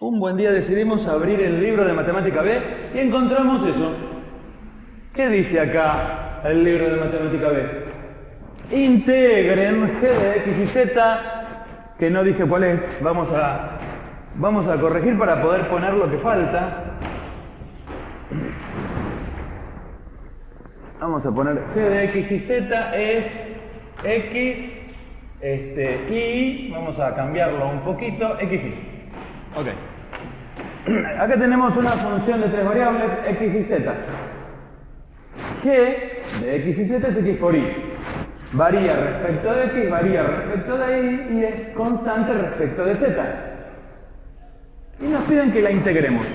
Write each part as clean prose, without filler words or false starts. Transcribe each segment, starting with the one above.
Un buen día decidimos abrir el libro de Matemática B y encontramos eso. ¿Qué dice acá el libro de Matemática B? Integren g de x y z, que no dije cuál es, vamos a corregir para poder poner lo que falta. Vamos a poner g de x y z es x y, vamos a cambiarlo un poquito, x y. Ok. Acá tenemos una función de tres variables, x y z. G de x y z es x por y. Varía respecto de x, varía respecto de y y es constante respecto de z. Y nos piden que la integremos.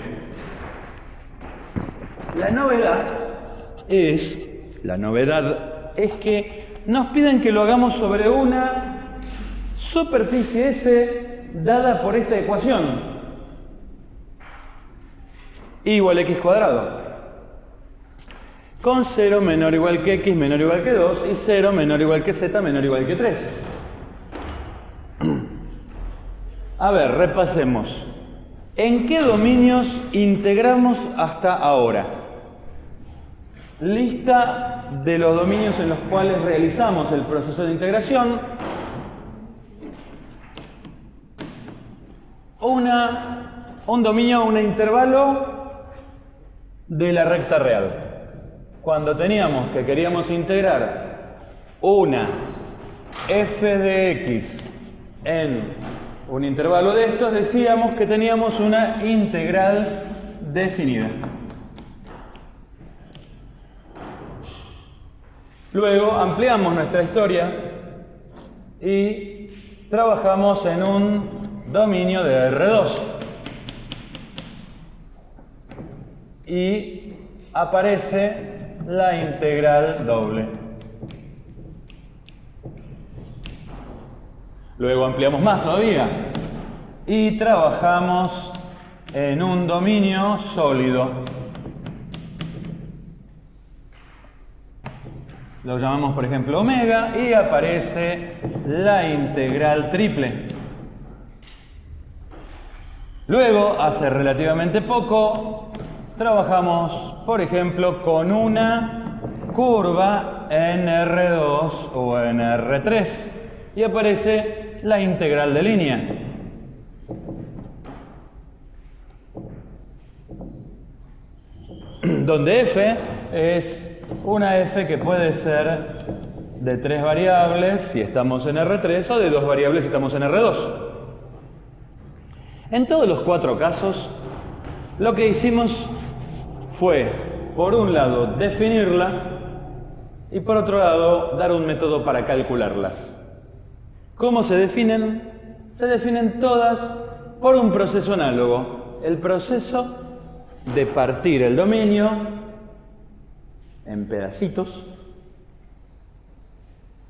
La novedad es que nos piden que lo hagamos sobre una superficie S dada por esta ecuación. Y igual a x cuadrado. Con 0 menor o igual que x menor o igual que 2 y 0 menor o igual que z menor o igual que 3. A ver, repasemos. ¿En qué dominios integramos hasta ahora? Lista de los dominios en los cuales realizamos el proceso de integración. Un dominio, un intervalo de la recta real. Cuando queríamos integrar una f de x en un intervalo de estos, decíamos que teníamos una integral definida. Luego ampliamos nuestra historia y trabajamos en un dominio de R2. Y aparece la integral doble. Luego ampliamos más todavía y trabajamos en un dominio sólido. Lo llamamos, por ejemplo, omega y aparece la integral triple. Luego, hace relativamente poco, trabajamos, por ejemplo, con una curva en R2 o en R3 y aparece la integral de línea. Donde f es una f que puede ser de 3 variables si estamos en R3 o de 2 variables si estamos en R2. En todos los 4 casos, lo que hicimos fue, por un lado, definirla y por otro lado, dar un método para calcularlas. ¿Cómo se definen? Se definen todas por un proceso análogo. El proceso de partir el dominio en pedacitos,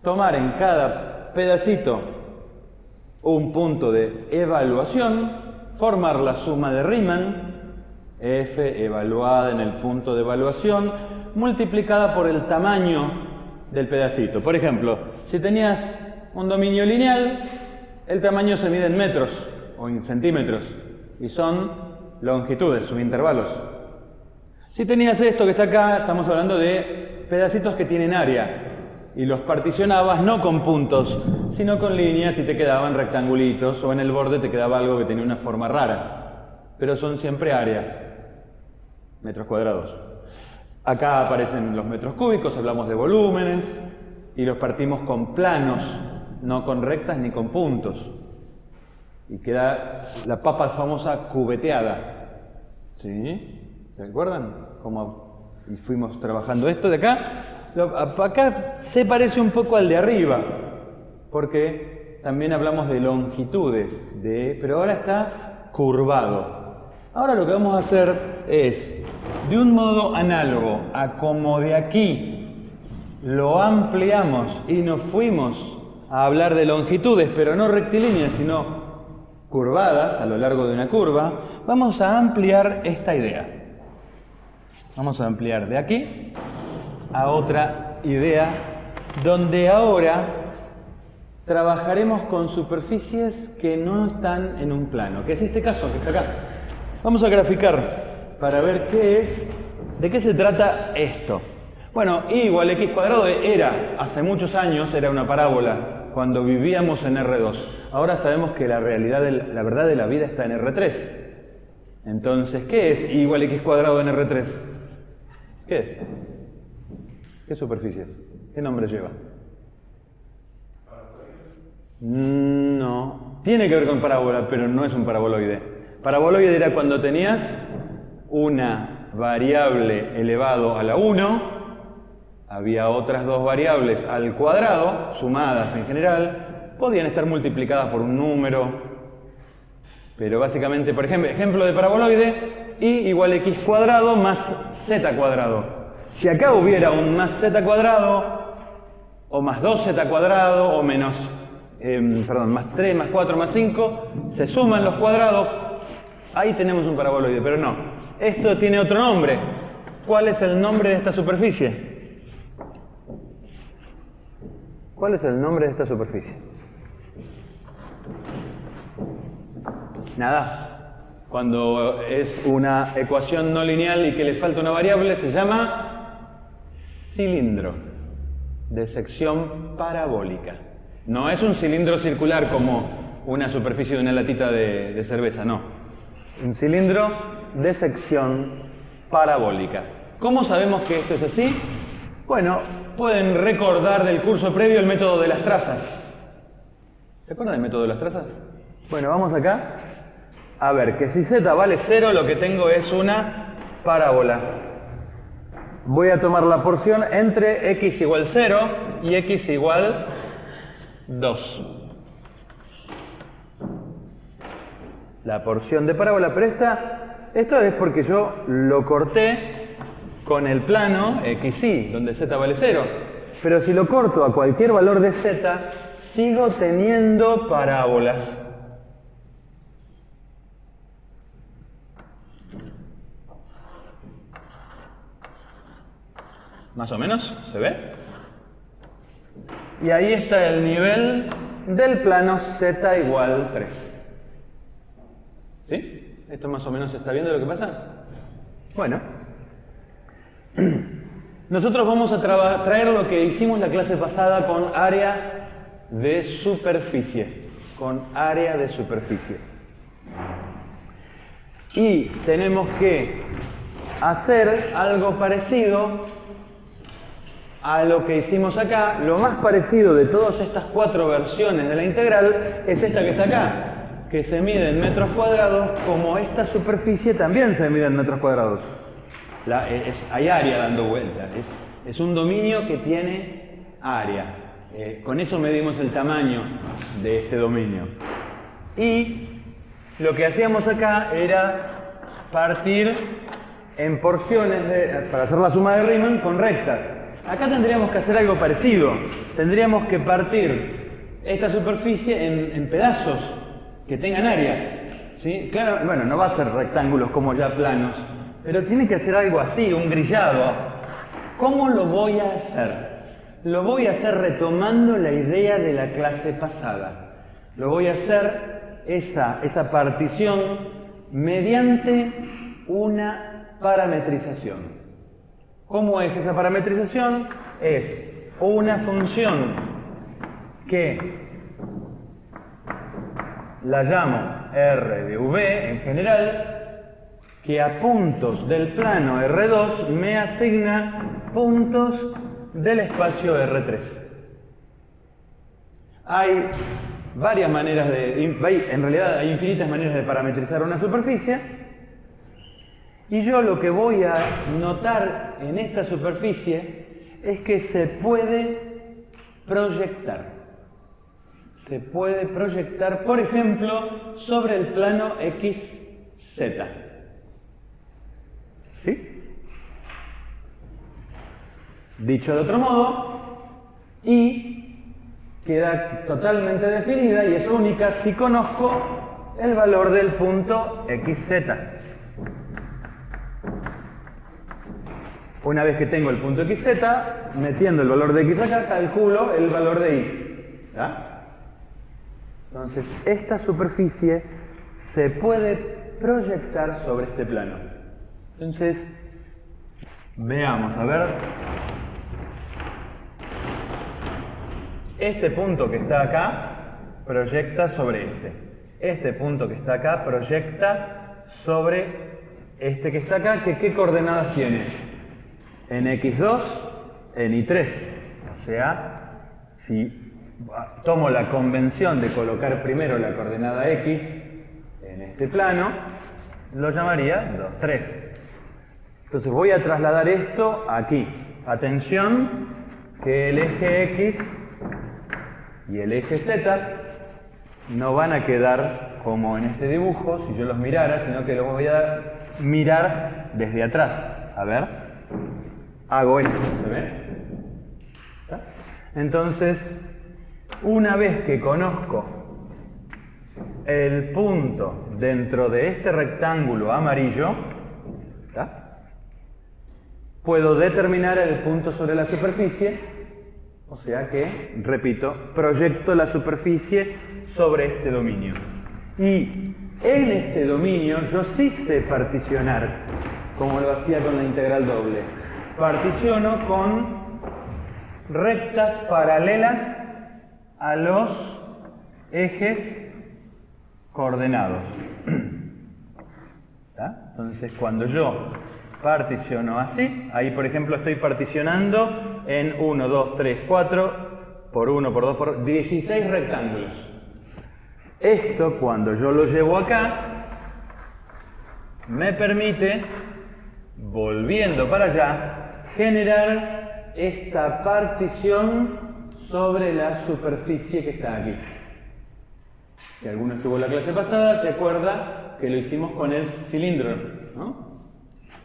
tomar en cada pedacito un punto de evaluación, formar la suma de Riemann, f evaluada en el punto de evaluación, multiplicada por el tamaño del pedacito. Por ejemplo, si tenías un dominio lineal, el tamaño se mide en metros o en centímetros y son longitudes, subintervalos. Si tenías esto que está acá, estamos hablando de pedacitos que tienen área y los particionabas no con puntos, sino con líneas y te quedaban rectangulitos o en el borde te quedaba algo que tenía una forma rara, pero son siempre áreas, metros cuadrados. Acá aparecen los metros cúbicos, hablamos de volúmenes y los partimos con planos, no con rectas ni con puntos. Y queda la papa famosa cubeteada. ¿Sí? ¿Se acuerdan? Cómo fuimos trabajando esto de acá. Acá se parece un poco al de arriba, porque también hablamos de longitudes, pero ahora está curvado. Ahora lo que vamos a hacer es, de un modo análogo a como de aquí lo ampliamos y nos fuimos a hablar de longitudes, pero no rectilíneas, sino curvadas a lo largo de una curva, vamos a ampliar esta idea. Vamos a ampliar de aquí a otra idea, donde ahora trabajaremos con superficies que no están en un plano, que es este caso que está acá. Vamos a graficar para ver de qué se trata esto. Bueno, y igual x cuadrado hace muchos años, era una parábola cuando vivíamos en R2. Ahora sabemos que la verdad de la vida está en R3. Entonces, ¿qué es y igual x cuadrado en R3? ¿Qué es? ¿Qué superficies? ¿Qué nombre lleva? No. Tiene que ver con parábola, pero no es un paraboloide. Paraboloide era cuando tenías una variable elevado a la 1, había otras dos variables al cuadrado, sumadas en general, podían estar multiplicadas por un número, pero básicamente, por ejemplo de paraboloide, y igual x cuadrado más z cuadrado. Si acá hubiera un más z cuadrado, o más 2z cuadrado, o menos, más 3, más 4, más 5, se suman los cuadrados, ahí tenemos un paraboloide, pero no. Esto tiene otro nombre. ¿Cuál es el nombre de esta superficie? ¿Cuál es el nombre de esta superficie? Nada. Cuando es una ecuación no lineal y que le falta una variable, se llama cilindro de sección parabólica. No es un cilindro circular como una superficie de una latita de cerveza, no. Un cilindro de sección parabólica. ¿Cómo sabemos que esto es así? Bueno, pueden recordar del curso previo el método de las trazas. ¿Se acuerdan del método de las trazas? Bueno, vamos acá. A ver, que si z vale 0, lo que tengo es una parábola. Voy a tomar la porción entre x igual 0 y x igual 2. La porción de parábola, pero esto es porque yo lo corté con el plano xy, donde z vale 0. Pero si lo corto a cualquier valor de z, sigo teniendo parábolas. ¿Más o menos? ¿Se ve? Y ahí está el nivel del plano z igual 3. ¿Sí? ¿Esto más o menos se está viendo lo que pasa? Bueno. Nosotros vamos a traer lo que hicimos la clase pasada con área de superficie. Con área de superficie. Y tenemos que hacer algo parecido a lo que hicimos acá. Lo más parecido de todas estas 4 versiones de la integral es esta que está acá, que se mide en metros cuadrados, como esta superficie también se mide en metros cuadrados. Hay área dando vuelta, es un dominio que tiene área. Con eso medimos el tamaño de este dominio. Y lo que hacíamos acá era partir en porciones para hacer la suma de Riemann con rectas. Acá tendríamos que hacer algo parecido. Tendríamos que partir esta superficie en pedazos que tengan área. ¿Sí? Claro, bueno, no va a ser rectángulos como ya planos, pero tiene que hacer algo así, un grillado. ¿Cómo lo voy a hacer? Lo voy a hacer retomando la idea de la clase pasada. Lo voy a hacer esa partición mediante una parametrización. ¿Cómo es esa parametrización? Es una función que la llamo R de V en general, que a puntos del plano R2 me asigna puntos del espacio R3. Hay varias maneras en realidad hay infinitas maneras de parametrizar una superficie, y yo lo que voy a notar en esta superficie es que se puede proyectar. Se puede proyectar, por ejemplo, sobre el plano XZ. ¿Sí? Dicho de otro modo, y queda totalmente definida y es única si conozco el valor del punto XZ. Una vez que tengo el punto XZ, metiendo el valor de X acá, calculo el valor de Y. ¿Ya? Entonces, esta superficie se puede proyectar sobre este plano. Entonces, veamos, a ver. Este punto que está acá proyecta sobre este. Este punto que está acá proyecta sobre este que está acá, que ¿qué coordenadas tiene? En x2, en y3. O sea, si tomo la convención de colocar primero la coordenada x en este plano, lo llamaría 2, 3. Entonces voy a trasladar esto aquí. Atención que el eje x y el eje z no van a quedar como en este dibujo, si yo los mirara, sino que los voy a mirar desde atrás. A ver, hago esto, ¿se ve? ¿Está? Entonces, una vez que conozco el punto dentro de este rectángulo amarillo, ¿está? Puedo determinar el punto sobre la superficie. O sea que, repito, proyecto la superficie sobre este dominio. Y en este dominio yo sí sé particionar, como lo hacía con la integral doble. Particiono con rectas paralelas a los ejes coordenados. ¿Está? Entonces, cuando yo particiono así, ahí por ejemplo estoy particionando en 1, 2, 3, 4, por 1, por 2, por 16 rectángulos. Esto, cuando yo lo llevo acá, me permite, volviendo para allá, generar esta partición sobre la superficie que está aquí. Si alguno estuvo en la clase pasada, se acuerda que lo hicimos con el cilindro, ¿no?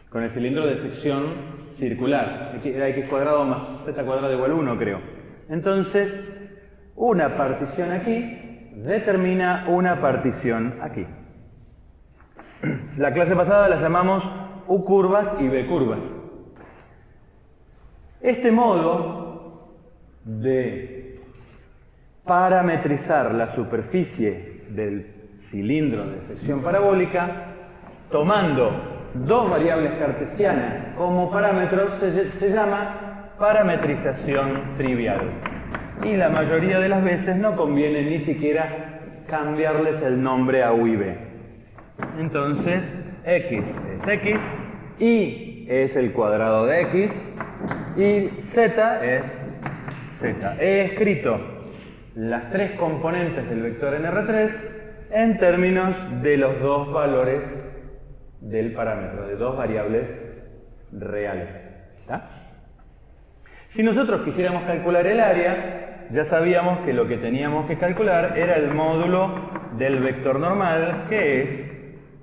Con el cilindro de sección circular. Era x cuadrado más z cuadrado igual 1, creo. Entonces, una partición aquí determina una partición aquí. La clase pasada la llamamos U curvas y B curvas. Este modo de parametrizar la superficie del cilindro de sección parabólica, tomando dos variables cartesianas como parámetros, se llama parametrización trivial. Y la mayoría de las veces no conviene ni siquiera cambiarles el nombre a U y B. Entonces, x es x, y es el cuadrado de x, y z es z. He escrito las tres componentes del vector en R3 en términos de los dos valores del parámetro, de dos variables reales. ¿Está? Si nosotros quisiéramos calcular el área, ya sabíamos que lo que teníamos que calcular era el módulo del vector normal, que es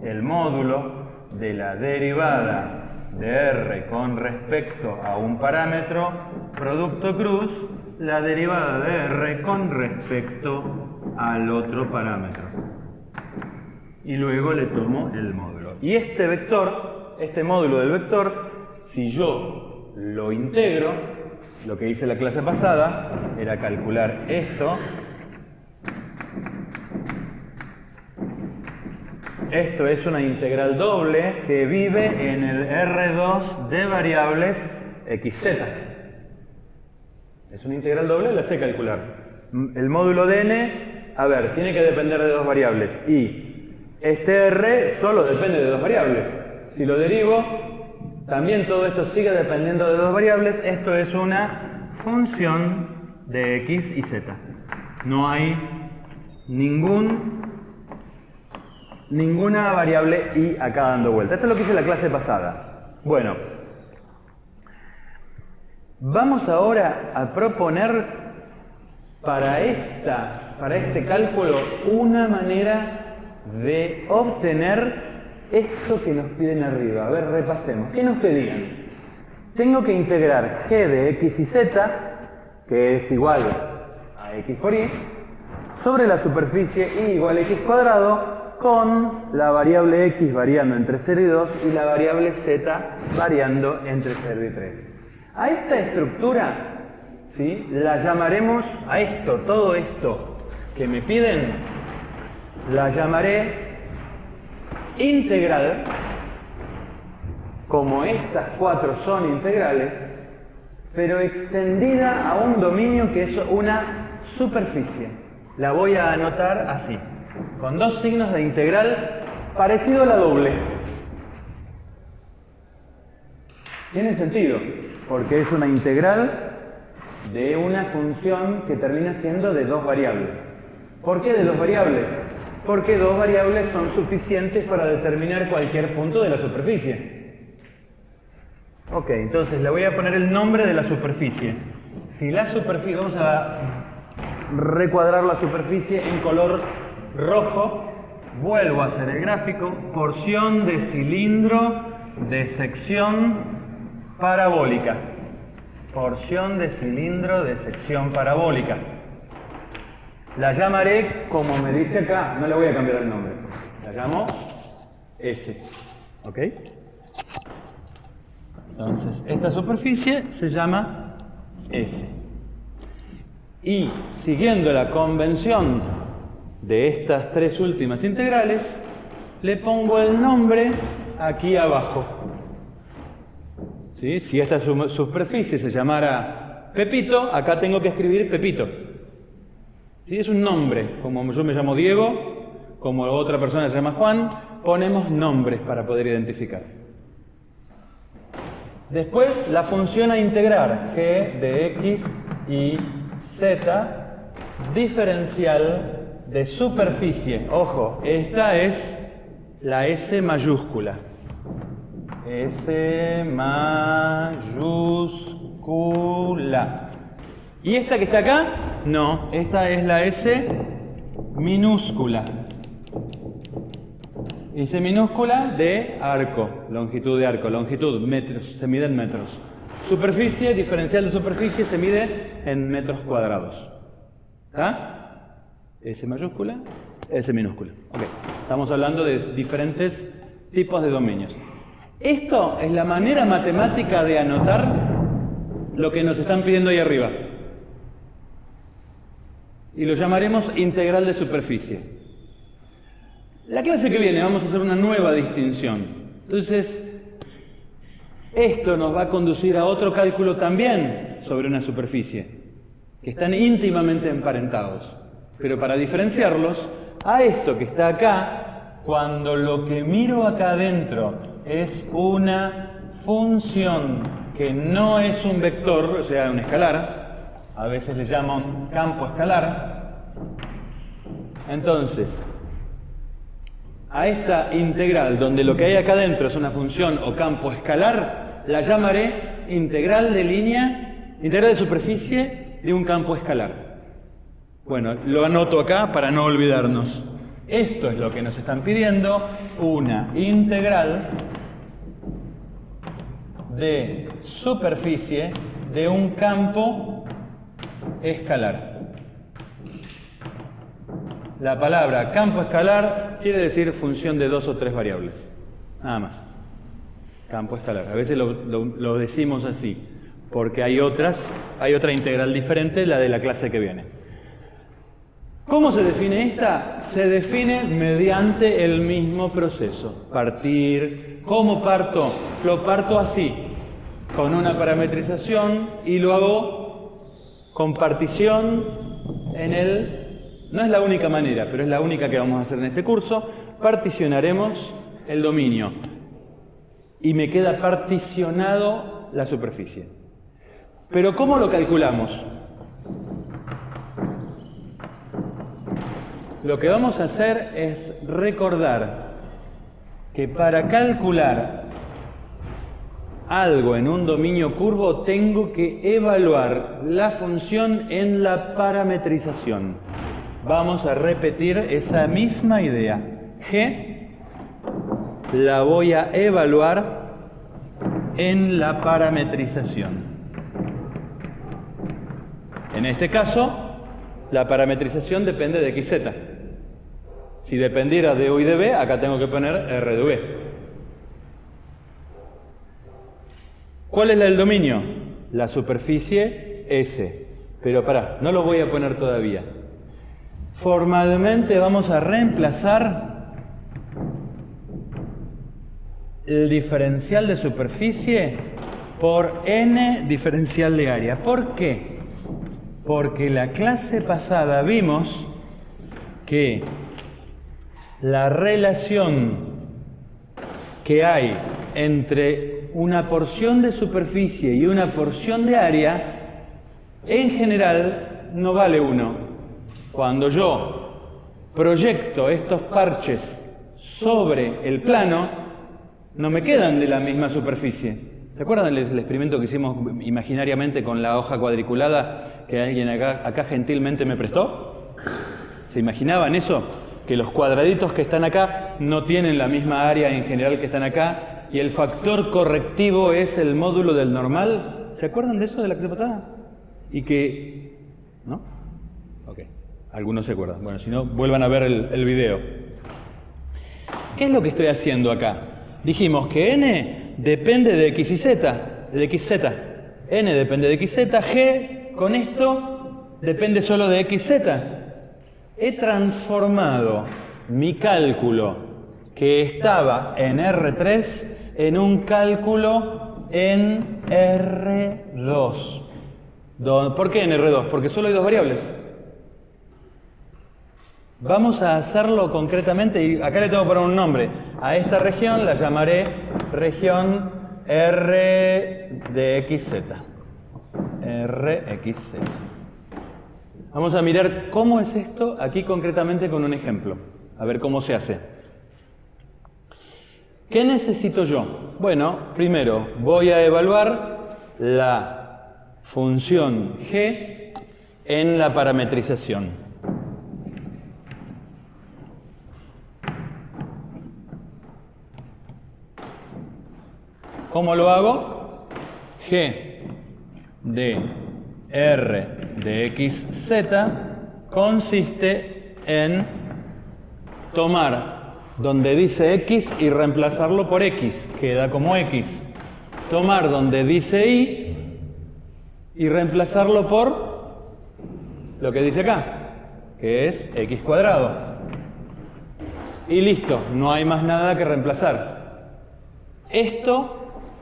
el módulo de la derivada de R con respecto a un parámetro, producto cruz, la derivada de R con respecto al otro parámetro. Y luego le tomo el módulo. Y este vector, este módulo del vector, si yo lo integro, lo que hice la clase pasada era calcular esto. Esto es una integral doble que vive en el R2 de variables xz. Es una integral doble, la sé calcular. El módulo de n, a ver, tiene que depender de dos variables. Y este R solo depende de dos variables. Si lo derivo, también todo esto sigue dependiendo de dos variables. Esto es una función de x y z. No hay ninguna variable y acá dando vuelta. Esto es lo que hice la clase pasada. Bueno, vamos ahora a proponer para este cálculo una manera de obtener esto que nos piden arriba. A ver, repasemos. ¿Qué nos pedían? Tengo que integrar g de x y z, que es igual a x por y, sobre la superficie y igual a x cuadrado, con la variable x variando entre 0 y 2 y la variable z variando entre 0 y 3. A esta estructura, ¿sí?, la llamaremos, a esto, todo esto que me piden, la llamaré integral, como estas cuatro son integrales, pero extendida a un dominio que es una superficie. La voy a anotar así, con dos signos de integral parecido a la doble. Tiene sentido, porque es una integral de una función que termina siendo de dos variables. ¿Por qué de dos variables? Porque dos variables son suficientes para determinar cualquier punto de la superficie. Ok, entonces le voy a poner el nombre de la superficie. Si la superficie, vamos a recuadrar la superficie en color rojo, vuelvo a hacer el gráfico, porción de cilindro de sección parabólica. Porción de cilindro de sección parabólica. La llamaré como me dice acá, no le voy a cambiar el nombre. La llamo S. ¿Ok? Entonces, esta superficie se llama S. Y siguiendo la convención de estas tres últimas integrales, le pongo el nombre aquí abajo. ¿Sí? Si esta superficie se llamara Pepito, acá tengo que escribir Pepito. ¿Sí? Es un nombre, como yo me llamo Diego, como otra persona se llama Juan, ponemos nombres para poder identificar. Después la función a integrar, g de x y z, diferencial de superficie. Ojo, esta es la S mayúscula. S mayúscula. ¿Y esta que está acá? No, esta es la S minúscula. S minúscula de arco, longitud de arco, longitud, metros, se mide en metros. Superficie, diferencial de superficie, se mide en metros cuadrados. ¿Está? S mayúscula, S minúscula. Ok, estamos hablando de diferentes tipos de dominios. Esto es la manera matemática de anotar lo que nos están pidiendo ahí arriba. Y lo llamaremos integral de superficie. La clase que viene vamos a hacer una nueva distinción. Entonces, esto nos va a conducir a otro cálculo también sobre una superficie, que están íntimamente emparentados. Pero para diferenciarlos, a esto que está acá, cuando lo que miro acá adentro es una función que no es un vector, o sea, un escalar, a veces le llaman campo escalar, entonces, a esta integral, donde lo que hay acá adentro es una función o campo escalar, la llamaré integral de línea, integral de superficie de un campo escalar. Bueno, lo anoto acá para no olvidarnos. Esto es lo que nos están pidiendo, una integral de superficie de un campo escalar. La palabra campo escalar quiere decir función de dos o tres variables. Nada más. Campo escalar. A veces lo decimos así, porque hay otra integral diferente, la de la clase que viene. ¿Cómo se define esta? Se define mediante el mismo proceso. Partir. ¿Cómo parto? Lo parto así, con una parametrización y lo hago con partición en el... No es la única manera, pero es la única que vamos a hacer en este curso. Particionaremos el dominio y me queda particionado la superficie. Pero ¿cómo lo calculamos? Lo que vamos a hacer es recordar que para calcular algo en un dominio curvo tengo que evaluar la función en la parametrización. Vamos a repetir esa misma idea. G la voy a evaluar en la parametrización. En este caso, la parametrización depende de xz. Si dependiera de u y de b, acá tengo que poner r de v. ¿Cuál es la del dominio? La superficie S. Pero pará, no lo voy a poner todavía. Formalmente vamos a reemplazar el diferencial de superficie por n diferencial de área. ¿Por qué? Porque la clase pasada vimos que la relación que hay entre una porción de superficie y una porción de área, en general, no vale 1. Cuando yo proyecto estos parches sobre el plano, no me quedan de la misma superficie. ¿Se acuerdan del experimento que hicimos imaginariamente con la hoja cuadriculada que alguien acá gentilmente me prestó? ¿Se imaginaban eso? Que los cuadraditos que están acá no tienen la misma área en general que están acá y el factor correctivo es el módulo del normal. ¿Se acuerdan de eso de la clase pasada? Y que... ¿no? Ok. Algunos se acuerdan. Bueno, si no, vuelvan a ver el video. ¿Qué es lo que estoy haciendo acá? Dijimos que n depende de x y z, de xz. N depende de xz, g con esto depende solo de xz. He transformado mi cálculo que estaba en R3 en un cálculo en R2. ¿Por qué en R2? Porque solo hay dos variables. Vamos a hacerlo concretamente y acá le tengo que poner un nombre. A esta región la llamaré región R de XZ. RXZ. Vamos a mirar cómo es esto aquí concretamente con un ejemplo. A ver cómo se hace. ¿Qué necesito yo? Bueno, primero voy a evaluar la función g en la parametrización. ¿Cómo lo hago? G de R de XZ consiste en tomar donde dice X y reemplazarlo por X, queda como X. Tomar donde dice Y y reemplazarlo por lo que dice acá, que es X cuadrado. Y listo, no hay más nada que reemplazar. Esto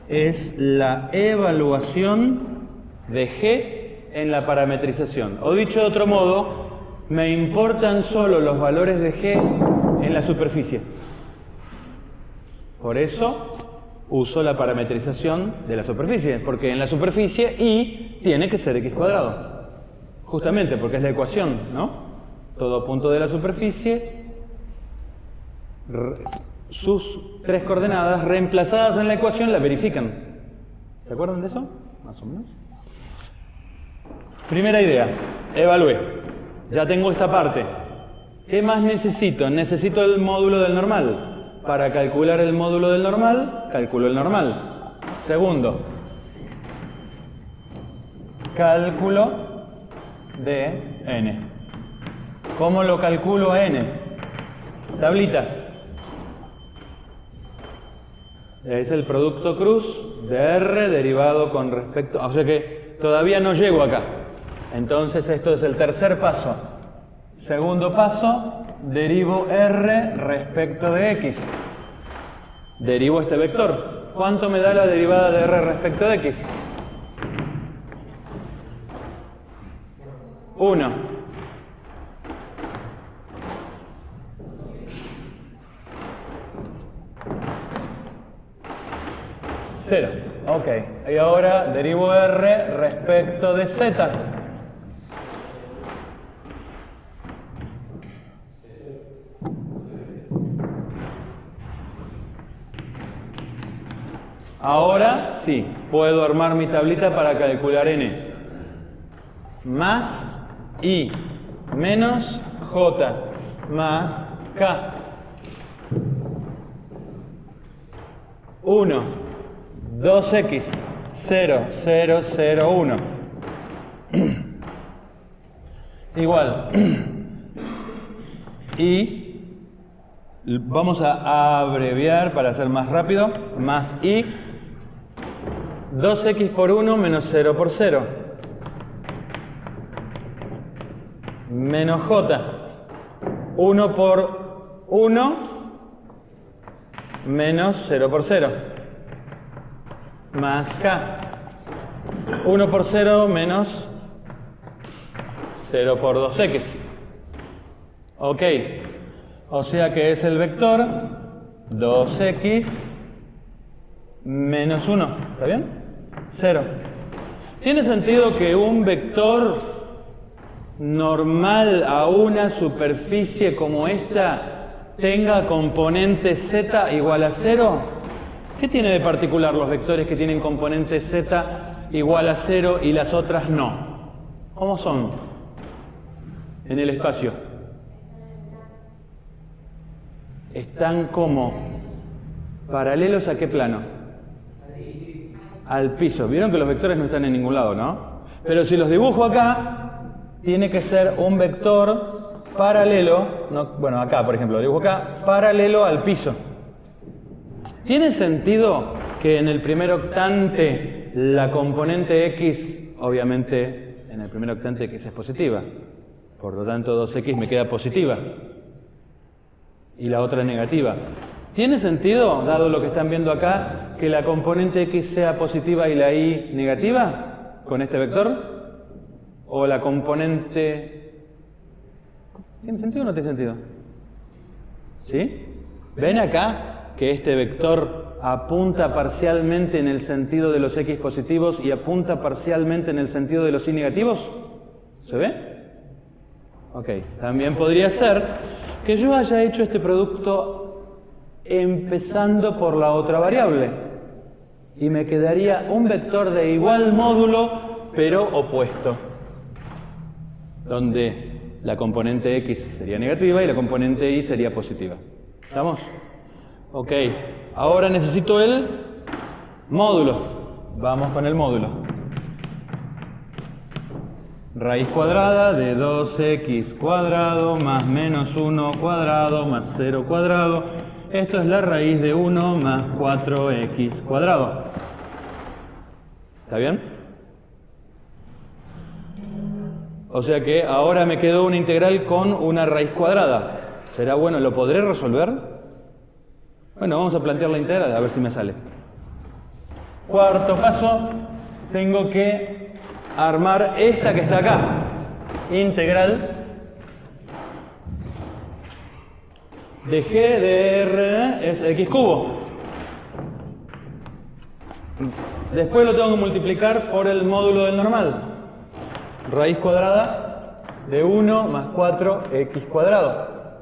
es la evaluación de G en la parametrización. O dicho de otro modo, me importan solo los valores de G en la superficie. Por eso uso la parametrización de la superficie, porque en la superficie Y tiene que ser X cuadrado. Justamente porque es la ecuación, ¿no? Todo punto de la superficie, sus tres coordenadas reemplazadas en la ecuación la verifican. ¿Se acuerdan de eso? Más o menos. Primera idea, evalué. Ya tengo esta parte. ¿Qué más necesito? Necesito el módulo del normal. Para calcular el módulo del normal, calculo el normal. Segundo, cálculo de n. ¿Cómo lo calculo a n? Tablita. Es el producto cruz de R derivado con respecto... O sea que todavía no llego acá. Entonces esto es el tercer paso. Segundo paso, derivo R respecto de X. Derivo este vector. ¿Cuánto me da la derivada de R respecto de X? 1. Cero. Ok. Y ahora derivo R respecto de Z. Ahora sí, puedo armar mi tablita para calcular n. Más I menos J más K. 1, 2x, 0, 0, 0, 1. Igual. Y vamos a abreviar para hacer más rápido. Más I. 2x por 1 menos 0 por 0. Menos J. 1 por 1. menos 0 por 0, más k. 1 por 0 menos 0 por 2x. Ok, o sea que es el vector 2x menos 1, ¿está bien? 0. ¿Tiene sentido que un vector normal a una superficie como esta tenga componente z igual a 0? ¿Qué tiene de particular los vectores que tienen componente z igual a 0 y las otras no? ¿Cómo son en el espacio? Están como paralelos a qué plano? Al piso. Vieron que los vectores no están en ningún lado, ¿no? Pero si los dibujo acá, tiene que ser un vector paralelo, bueno, acá por ejemplo, lo dibujo acá, paralelo al piso. ¿Tiene sentido que en el primer octante la componente x, obviamente en el primer octante x es positiva, por lo tanto 2x me queda positiva y la otra es negativa? ¿Tiene sentido, dado lo que están viendo acá, que la componente x sea positiva y la y negativa con este vector? ¿O la componente... ¿Tiene sentido o no tiene sentido? ¿Sí? ¿Ven acá que este vector apunta parcialmente en el sentido de los x positivos y apunta parcialmente en el sentido de los y negativos? ¿Se ve? Ok, también podría ser que yo haya hecho este producto empezando por la otra variable y me quedaría un vector de igual módulo pero opuesto, donde la componente x sería negativa y la componente y sería positiva. ¿Estamos? Ok, ahora necesito el módulo. Vamos con el módulo. Raíz cuadrada de 2x cuadrado más menos 1 cuadrado más 0 cuadrado. Esto es la raíz de 1 más 4x cuadrado. ¿Está bien? O sea que ahora me quedó una integral con una raíz cuadrada. ¿Será bueno? ¿Lo podré resolver? Bueno, vamos a plantear la integral a ver si me sale. Cuarto paso, tengo que armar esta que está acá. Integral de g de r es x cubo. Después lo tengo que multiplicar por el módulo del normal. Raíz cuadrada de 1 más 4x cuadrado.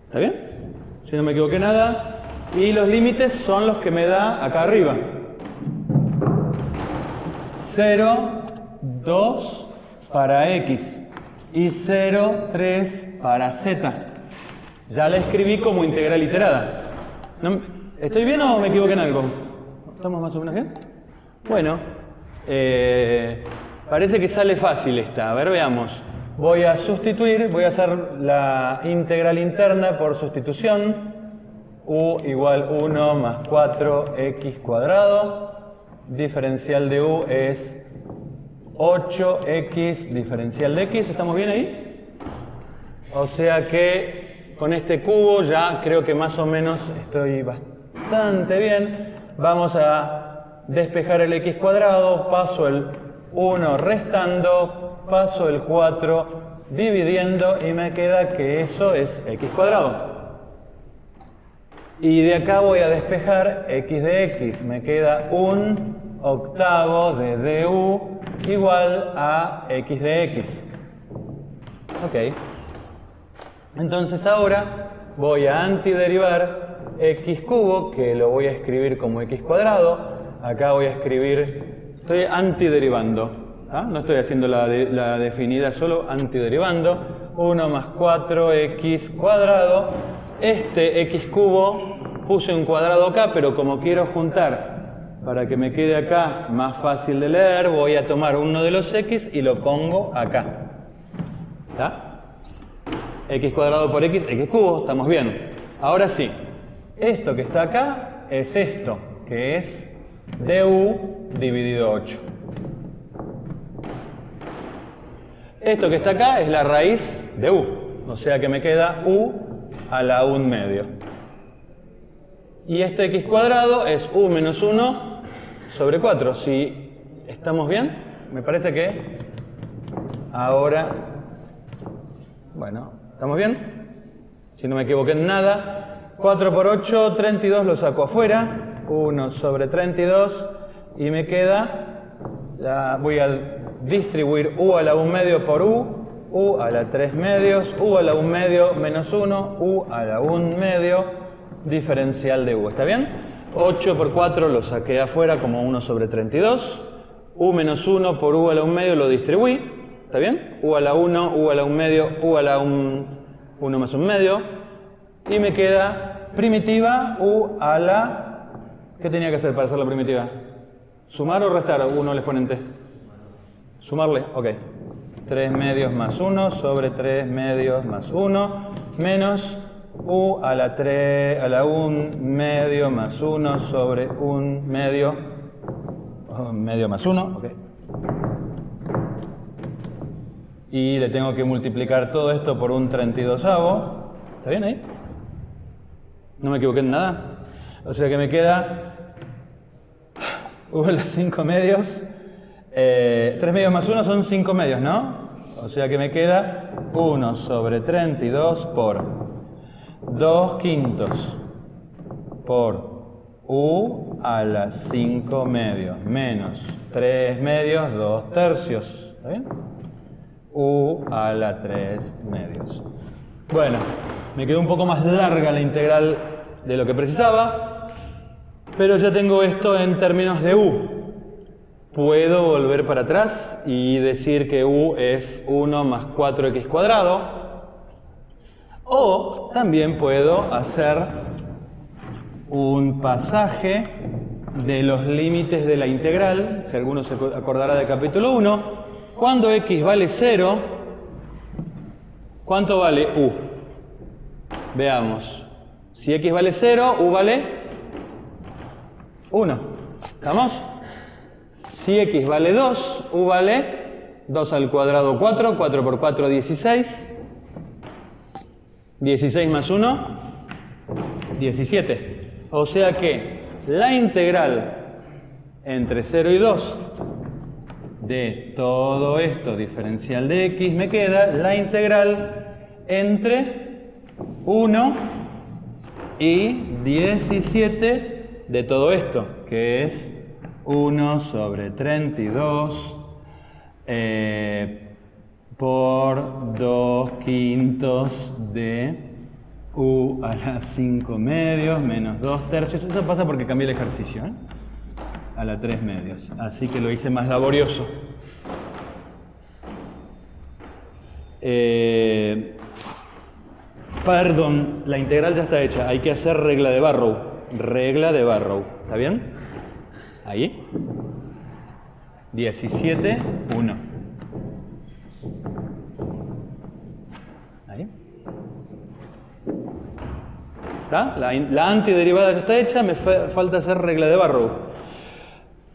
¿Está bien? Si no me equivoqué nada. Y los límites son los que me da acá arriba. 0, 2 para x y 0, 3 para z. Ya la escribí como integral iterada. ¿Estoy bien o me equivoqué en algo? ¿Estamos más o menos bien? Bueno, parece que sale fácil esta. A ver, veamos. Voy a sustituir, voy a hacer la integral interna por sustitución. U igual 1 más 4x cuadrado. Diferencial de u es 8x diferencial de x. ¿Estamos bien ahí? O sea que con este cubo ya creo que más o menos estoy bastante bien. Vamos a despejar el x cuadrado, paso el 1 restando, paso el 4 dividiendo y me queda que eso es x cuadrado. Y de acá voy a despejar x de x. Me queda un octavo de du igual a x de x. Ok. Entonces ahora voy a antiderivar x cubo, que lo voy a escribir como x cuadrado. Acá voy a escribir, estoy antiderivando, ¿ah? No estoy haciendo la definida, solo antiderivando. 1 más 4x cuadrado. Este x cubo, puse un cuadrado acá, pero como quiero juntar para que me quede acá más fácil de leer, voy a tomar uno de los x y lo pongo acá. ¿Está? X cuadrado por x, x cubo, estamos bien. Ahora sí, esto que está acá es esto, que es du dividido 8. Esto que está acá es la raíz de u, o sea que me queda u a la 1 medio. Y este x cuadrado es u menos 1 sobre 4. Si estamos bien, me parece que ahora, bueno, ¿estamos bien? Si no me equivoqué en nada, 4 por 8, 32 lo saco afuera, 1 sobre 32, y me queda, voy a distribuir u a la 1 medio por u a la 3 medios, u a la 1 medio menos 1, u a la 1 medio, diferencial de u. ¿Está bien? 8 por 4 lo saqué afuera como 1 sobre 32, u menos 1 por u a la 1 medio lo distribuí. ¿Está bien? U a la 1, u a la 1 medio, u a la 1 más 1 medio. Y me queda primitiva u a la... ¿Qué tenía que hacer para hacer la primitiva? ¿Sumar o restar uno al exponente? Sumarle, ok. 3 medios más 1 sobre 3 medios más 1 menos u a la 1 medio más 1 sobre 1 medio, medio más 1, ok. Y le tengo que multiplicar todo esto por un 32avo. ¿Está bien ahí? ¿No me equivoqué en nada? O sea que me queda u a las 5 medios. 3 medios más 1 son 5 medios, ¿no? O sea que me queda 1 sobre 32 por 2 quintos por u a las 5 medios menos 3 medios 2 tercios. ¿Está bien? U a la 3 medios. Bueno, me quedó un poco más larga la integral de lo que precisaba, pero ya tengo esto en términos de u. Puedo volver para atrás y decir que u es 1 más 4x cuadrado, o también puedo hacer un pasaje de los límites de la integral, si alguno se acordará del capítulo 1. Cuando x vale 0, ¿cuánto vale u? Veamos. Si x vale 0, u vale 1. ¿Estamos? Si x vale 2, u vale 2 al cuadrado 4, 4 por 4, 16. 16 más 1, 17. O sea que la integral entre 0 y 2 de todo esto diferencial de x me queda la integral entre 1 y 17 de todo esto, que es 1 sobre 32 por 2 quintos de u a las 5 medios menos 2 tercios. Eso pasa porque cambié el ejercicio, ¿eh? A la 3 medios. Así que lo hice más laborioso. Perdón, la integral ya está hecha. Hay que hacer regla de Barrow. Regla de Barrow. ¿Está bien? Ahí. 17, 1. Ahí. ¿Está? La antiderivada ya está hecha. Me falta hacer regla de Barrow.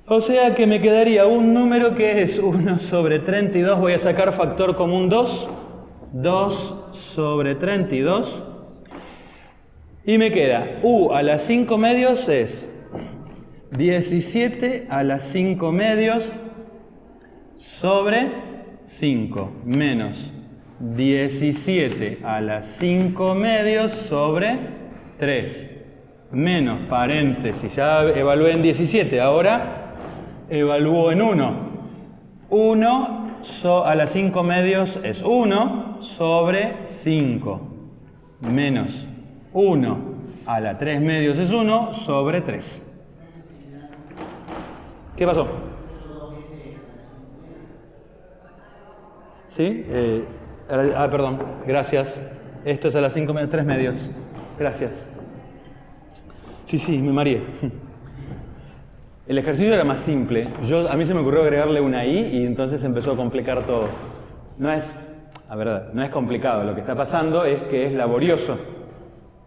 O sea que me quedaría un número que es 1 sobre 32. Voy a sacar factor común 2. 2 sobre 32. Y me queda u a las 5 medios es 17 a las 5 medios sobre 5 menos 17 a las 5 medios sobre 3 menos paréntesis. Ya evalué en 17, ahora evalúo en 1. 1 a las 5 medios es 1 sobre 5 menos 1 a la 3 medios es 1 sobre 3. ¿Qué pasó? ¿Sí? Perdón, gracias. Esto es a las 5 medios, 3 medios. Gracias. Sí, me mareé. El ejercicio era más simple. A mí se me ocurrió agregarle una i y entonces empezó a complicar todo. No es complicado. Lo que está pasando es que es laborioso.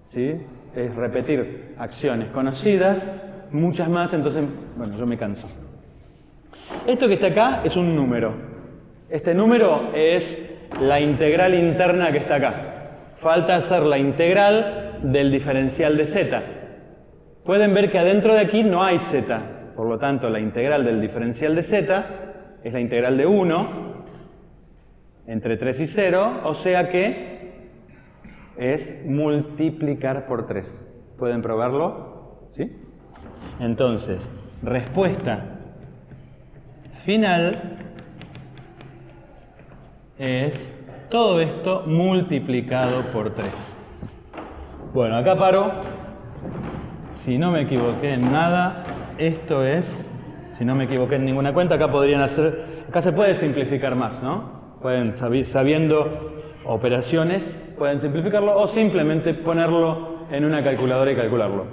¿Sí? Es repetir acciones conocidas, muchas más, entonces, bueno, yo me canso. Esto que está acá es un número. Este número es la integral interna que está acá. Falta hacer la integral del diferencial de z. Pueden ver que adentro de aquí no hay z. Por lo tanto, la integral del diferencial de z es la integral de 1 entre 3 y 0, o sea que es multiplicar por 3. ¿Pueden probarlo? ¿Sí? Entonces, respuesta final es todo esto multiplicado por 3. Bueno, acá paro. Si no me equivoqué en nada, esto es, si no me equivoqué en ninguna cuenta, acá podrían hacer, acá se puede simplificar más, ¿no? Pueden, sabiendo operaciones, pueden simplificarlo o simplemente ponerlo en una calculadora y calcularlo.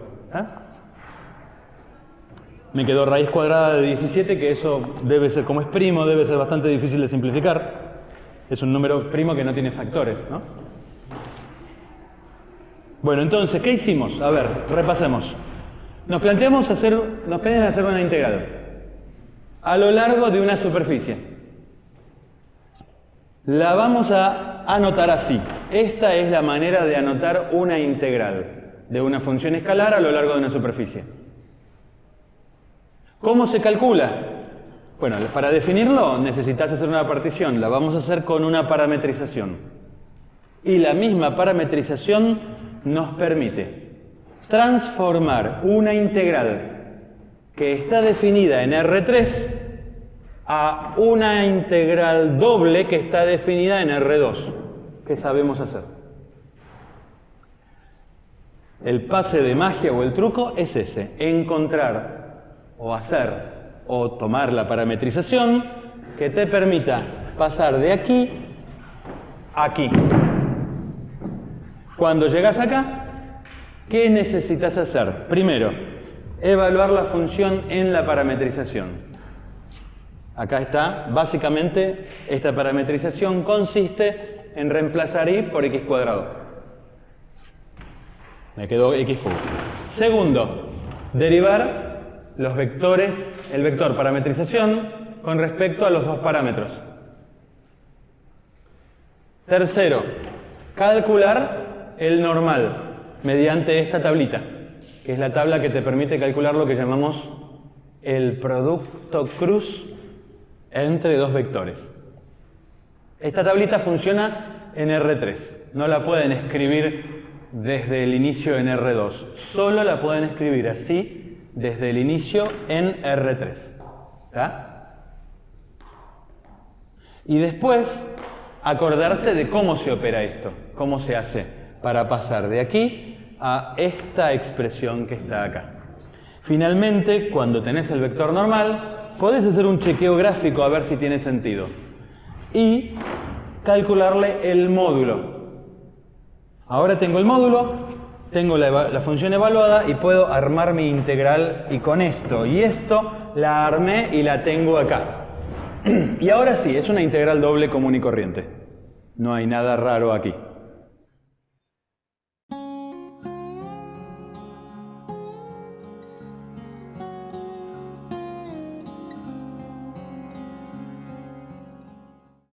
Me quedó raíz cuadrada de 17, que eso debe ser, como es primo, debe ser bastante difícil de simplificar. Es un número primo que no tiene factores, ¿no? Bueno, entonces, ¿qué hicimos? A ver, repasemos. Nos plantean hacer una integral a lo largo de una superficie. La vamos a anotar así. Esta es la manera de anotar una integral de una función escalar a lo largo de una superficie. ¿Cómo se calcula? Bueno, para definirlo necesitas hacer una partición. La vamos a hacer con una parametrización. Y la misma parametrización nos permite transformar una integral que está definida en R3 a una integral doble que está definida en R2. ¿Qué sabemos hacer? El pase de magia o el truco es ese: encontrar o hacer o tomar la parametrización que te permita pasar de aquí a aquí. Cuando llegas acá, ¿qué necesitas hacer? Primero, evaluar la función en la parametrización. Acá está, básicamente, esta parametrización consiste en reemplazar y por x cuadrado. Me quedó x cubo. Segundo, derivar los vectores, el vector parametrización con respecto a los dos parámetros. Tercero, calcular el normal mediante esta tablita, que es la tabla que te permite calcular lo que llamamos el producto cruz entre dos vectores. Esta tablita funciona en R3, no la pueden escribir desde el inicio en R2, solo la pueden escribir así desde el inicio en R3. ¿Está? Y después acordarse de cómo se opera esto, cómo se hace para pasar de aquí a esta expresión que está acá. Finalmente, cuando tenés el vector normal, podés hacer un chequeo gráfico a ver si tiene sentido y calcularle el módulo. Ahora tengo el módulo, tengo la función evaluada y puedo armar mi integral, y con esto y esto la armé y la tengo acá. Y ahora sí, es una integral doble común y corriente. No hay nada raro aquí.